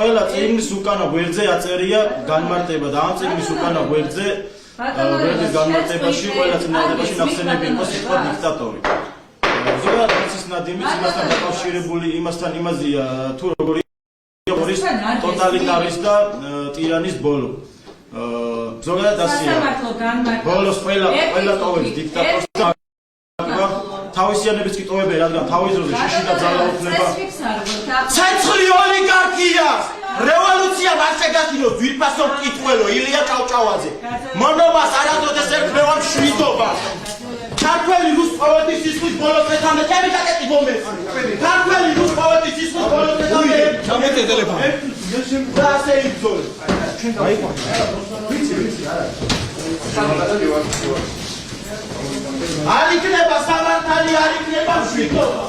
ყველა წიგნის უკანა გვერდზე აწერია განმარტება და ამ წიგნის უკანა გვერდზე გვერდის განმარტებაში ყველა წინადადებაში ნახსენები იყო სიტყვა დიქტატორი. ზოგადად ეს ნადიმიც იმასთან დაკავშირებული იმასთან იმაზეა თუ როგორი არის ტოტალიტარის და ტირანის ბოლო. ზოგადად ასეა. ბოლოს ყველა ტოვებს დიქტატორს და თავისიანებიც კი ტოვებენ, რადგან თავის დროზე შიში და ძალაუფლება. ცეცხლი ოლიგარქია! რევოლუცია არ შეგაქილოს ძვირფასო მკითხველო ილია ჭავჭავაძე. მონობას არასოდეს ერქმევა მშვიდობა. ქართველი რუს პოეტის სისხლის ბოლოს მეთამდე ჩემი საკეტი მომეც. ქართველი რუს პოეტის სისხლის ბოლოს მეთამდე ჩამეთე ტელეფონი. და ასე იბრძოლე. არ იქნება სამართალი, არ იქნება მშვიდობა.